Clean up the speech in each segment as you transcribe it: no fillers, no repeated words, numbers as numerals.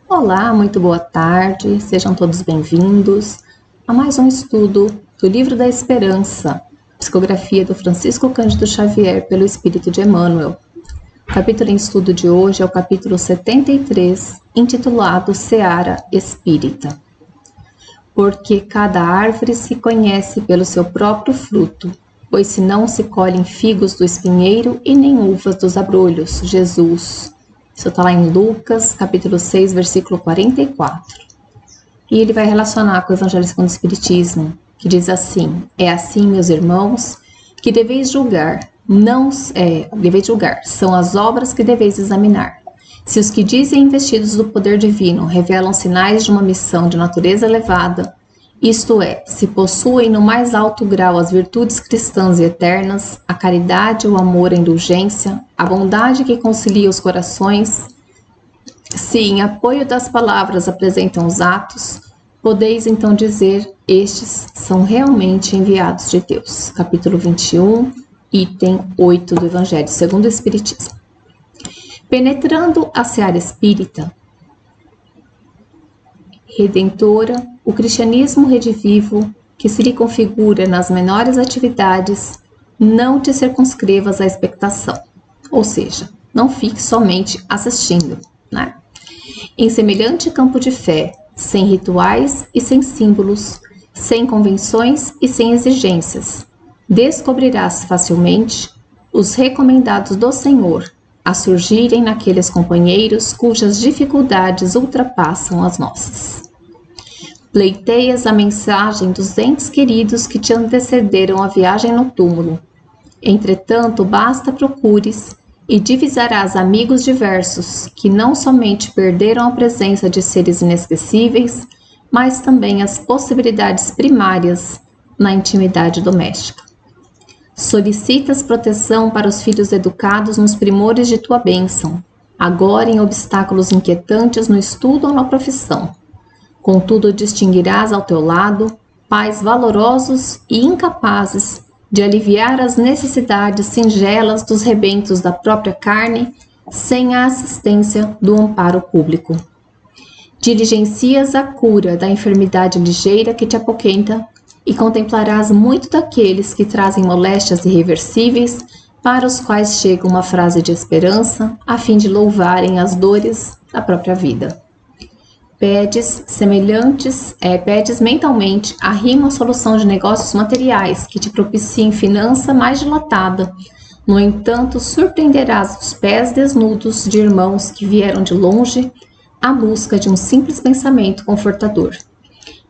Olá, muito boa tarde, sejam todos bem-vindos a mais um estudo do Livro da Esperança, psicografia do Francisco Cândido Xavier pelo Espírito de Emmanuel. O capítulo em estudo de hoje é o capítulo 73, intitulado Seara Espírita. Porque cada árvore se conhece pelo seu próprio fruto, pois se não se colhem figos do espinheiro e nem uvas dos abrolhos. Jesus. Isso está lá em Lucas, capítulo 6, versículo 44. E ele vai relacionar com o Evangelho segundo o Espiritismo, que diz assim: é assim, meus irmãos, que deveis julgar, são as obras que deveis examinar. Se os que dizem investidos do poder divino revelam sinais de uma missão de natureza elevada, isto é, se possuem no mais alto grau as virtudes cristãs e eternas, a caridade, o amor, a indulgência, a bondade que concilia os corações, se em apoio das palavras apresentam os atos, podeis então dizer, estes são realmente enviados de Deus. Capítulo 21, item 8 do Evangelho segundo o Espiritismo. Penetrando a seara espírita, redentora, o cristianismo redivivo, que se lhe configura nas menores atividades, não te circunscrevas à expectação, ou seja, não fique somente assistindo, né? Em semelhante campo de fé, sem rituais e sem símbolos, sem convenções e sem exigências, descobrirás facilmente os recomendados do Senhor a surgirem naqueles companheiros cujas dificuldades ultrapassam as nossas. Pleiteias a mensagem dos entes queridos que te antecederam a viagem no túmulo. Entretanto, basta procures e divisarás amigos diversos que não somente perderam a presença de seres inesquecíveis, mas também as possibilidades primárias na intimidade doméstica. Solicitas proteção para os filhos educados nos primores de tua bênção, agora em obstáculos inquietantes no estudo ou na profissão. Contudo, distinguirás ao teu lado pais valorosos e incapazes de aliviar as necessidades singelas dos rebentos da própria carne sem a assistência do amparo público. Diligencias a cura da enfermidade ligeira que te apoquenta e contemplarás muito daqueles que trazem moléstias irreversíveis para os quais chega uma frase de esperança a fim de louvarem as dores da própria vida. Pedes mentalmente a rima a solução de negócios materiais que te propiciem finança mais dilatada. No entanto, surpreenderás os pés desnudos de irmãos que vieram de longe à busca de um simples pensamento confortador,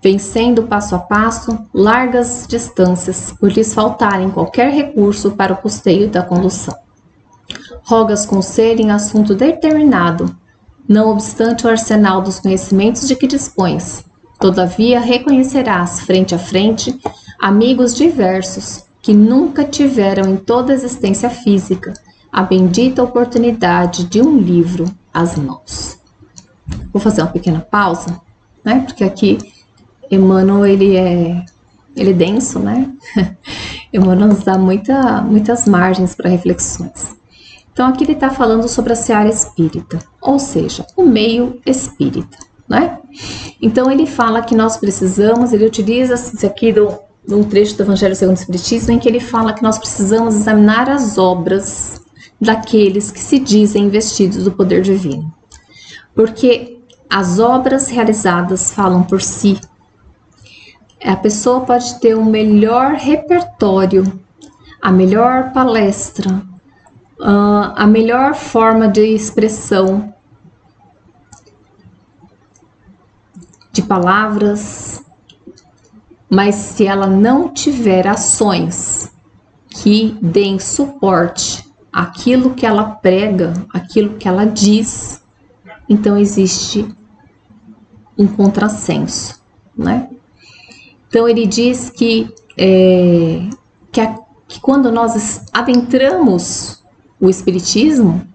vencendo passo a passo largas distâncias por lhes faltarem qualquer recurso para o custeio da condução. Rogas com ser em assunto determinado, não obstante o arsenal dos conhecimentos de que dispões. Todavia reconhecerás, frente a frente, amigos diversos que nunca tiveram em toda a existência física a bendita oportunidade de um livro às mãos. Vou fazer uma pequena pausa, né? Porque aqui Emmanuel, ele é denso, né? Emmanuel nos dá muitas margens para reflexões. Então, aqui ele está falando sobre a seara espírita, ou seja, o meio espírita, né? Então, ele fala que nós precisamos, ele utiliza isso aqui de um trecho do Evangelho segundo o Espiritismo, em que ele fala que nós precisamos examinar as obras daqueles que se dizem investidos do poder divino. Porque as obras realizadas falam por si. A pessoa pode ter o melhor repertório, a melhor palestra, a melhor forma de expressão de palavras, mas se ela não tiver ações que deem suporte àquilo que ela prega, àquilo que ela diz, então existe um contrassenso, né? Então ele diz que quando nós adentramos o Espiritismo,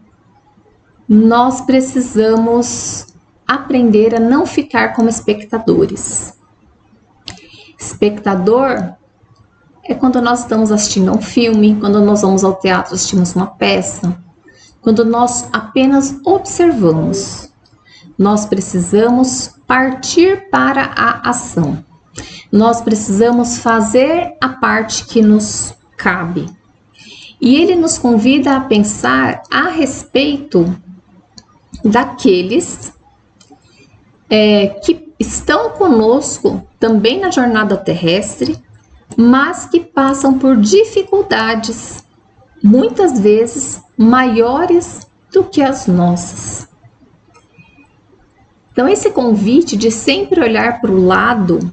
nós precisamos aprender a não ficar como espectadores. Espectador é quando nós estamos assistindo a um filme, quando nós vamos ao teatro, assistimos uma peça, quando nós apenas observamos. nós precisamos partir para a ação. Nós precisamos fazer a parte que nos cabe. E ele nos convida a pensar a respeito daqueles que estão conosco também na jornada terrestre, mas que passam por dificuldades, muitas vezes maiores do que as nossas. Então, esse convite de sempre olhar para o lado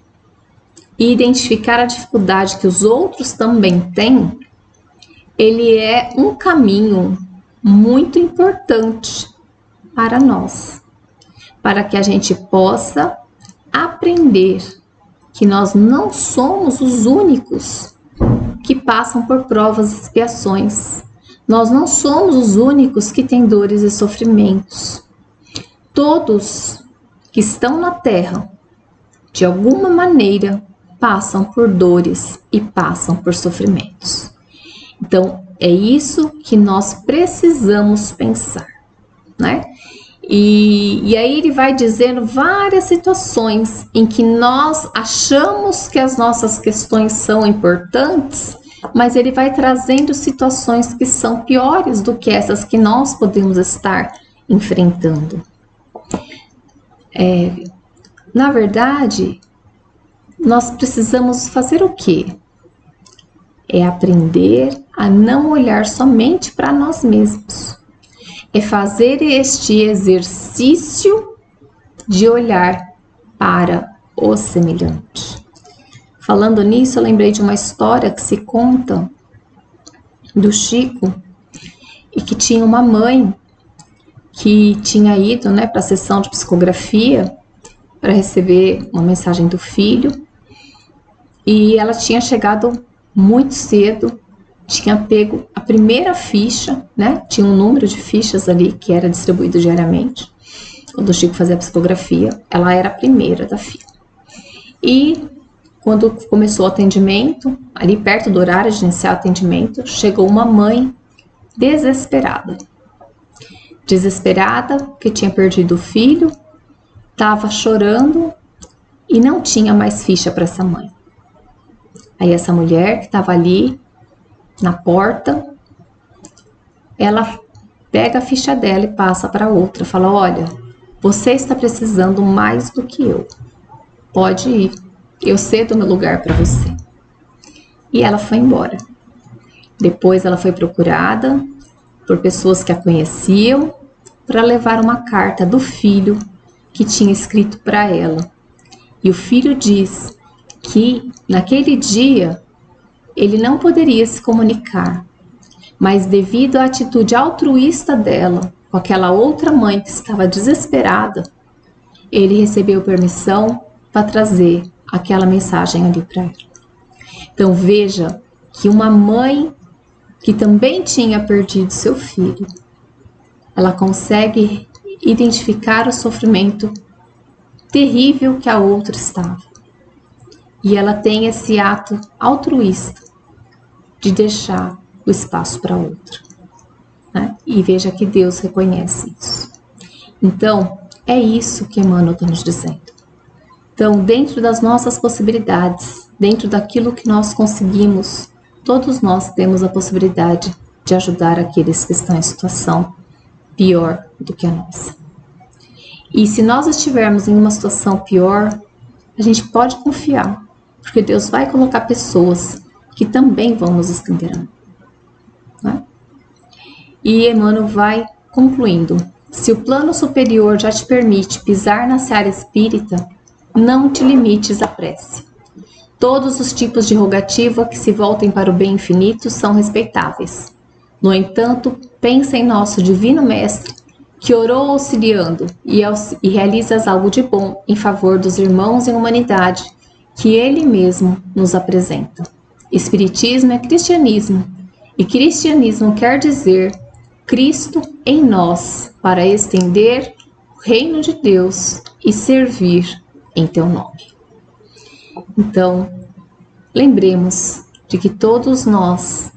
e identificar a dificuldade que os outros também têm, ele é um caminho muito importante para nós, para que a gente possa aprender que nós não somos os únicos que passam por provas e expiações. Nós não somos os únicos que têm dores e sofrimentos. Todos que estão na Terra, de alguma maneira, passam por dores e passam por sofrimentos. Então, é isso que nós precisamos pensar, né? E aí ele vai dizendo várias situações em que nós achamos que as nossas questões são importantes, mas ele vai trazendo situações que são piores do que essas que nós podemos estar enfrentando. Na verdade, nós precisamos fazer o quê? É aprender a não olhar somente para nós mesmos. É fazer este exercício de olhar para o semelhante. Falando nisso, eu lembrei de uma história que se conta do Chico e que tinha uma mãe que tinha ido, para a sessão de psicografia para receber uma mensagem do filho, e ela tinha chegado muito cedo, tinha pego a primeira ficha, tinha um número de fichas ali que era distribuído diariamente. Quando o Chico fazia a psicografia, ela era a primeira da fila. E quando começou o atendimento, ali perto do horário de iniciar o atendimento, chegou uma mãe desesperada. Desesperada porque tinha perdido o filho, estava chorando e não tinha mais ficha para essa mãe. Aí essa mulher que estava ali na porta, ela pega a ficha dela e passa para outra, fala: olha, você está precisando mais do que eu, pode ir, eu cedo meu lugar para você. E ela foi embora. Depois ela foi procurada por pessoas que a conheciam para levar uma carta do filho que tinha escrito para ela. E o filho diz que naquele dia ele não poderia se comunicar, mas devido à atitude altruísta dela com aquela outra mãe que estava desesperada, ele recebeu permissão para trazer aquela mensagem ali para ela. Então veja que uma mãe que também tinha perdido seu filho, ela consegue identificar o sofrimento terrível que a outra estava. E ela tem esse ato altruísta de deixar o espaço para a outra. E veja que Deus reconhece isso. Então, é isso que Emmanuel está nos dizendo. Então, dentro das nossas possibilidades, dentro daquilo que nós conseguimos, todos nós temos a possibilidade de ajudar aqueles que estão em situação pior do que a nossa. E se nós estivermos em uma situação pior, a gente pode confiar, porque Deus vai colocar pessoas que também vão nos estender a mão. E Emmanuel vai concluindo: se o plano superior já te permite pisar na seara espírita, não te limites à prece. Todos os tipos de rogativa que se voltem para o bem infinito são respeitáveis. No entanto, pensa em nosso Divino Mestre, que orou auxiliando e realizas algo de bom em favor dos irmãos em humanidade, que ele mesmo nos apresenta. Espiritismo é cristianismo, e cristianismo quer dizer Cristo em nós, para estender o reino de Deus e servir em teu nome. Então, lembremos de que todos nós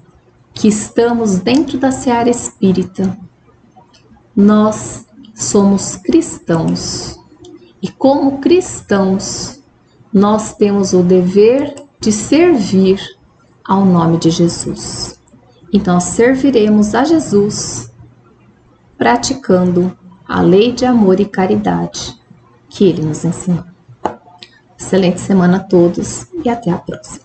que estamos dentro da seara espírita, nós somos cristãos. E como cristãos, nós temos o dever de servir ao nome de Jesus. Então, serviremos a Jesus praticando a lei de amor e caridade que ele nos ensinou. Excelente semana a todos e até a próxima.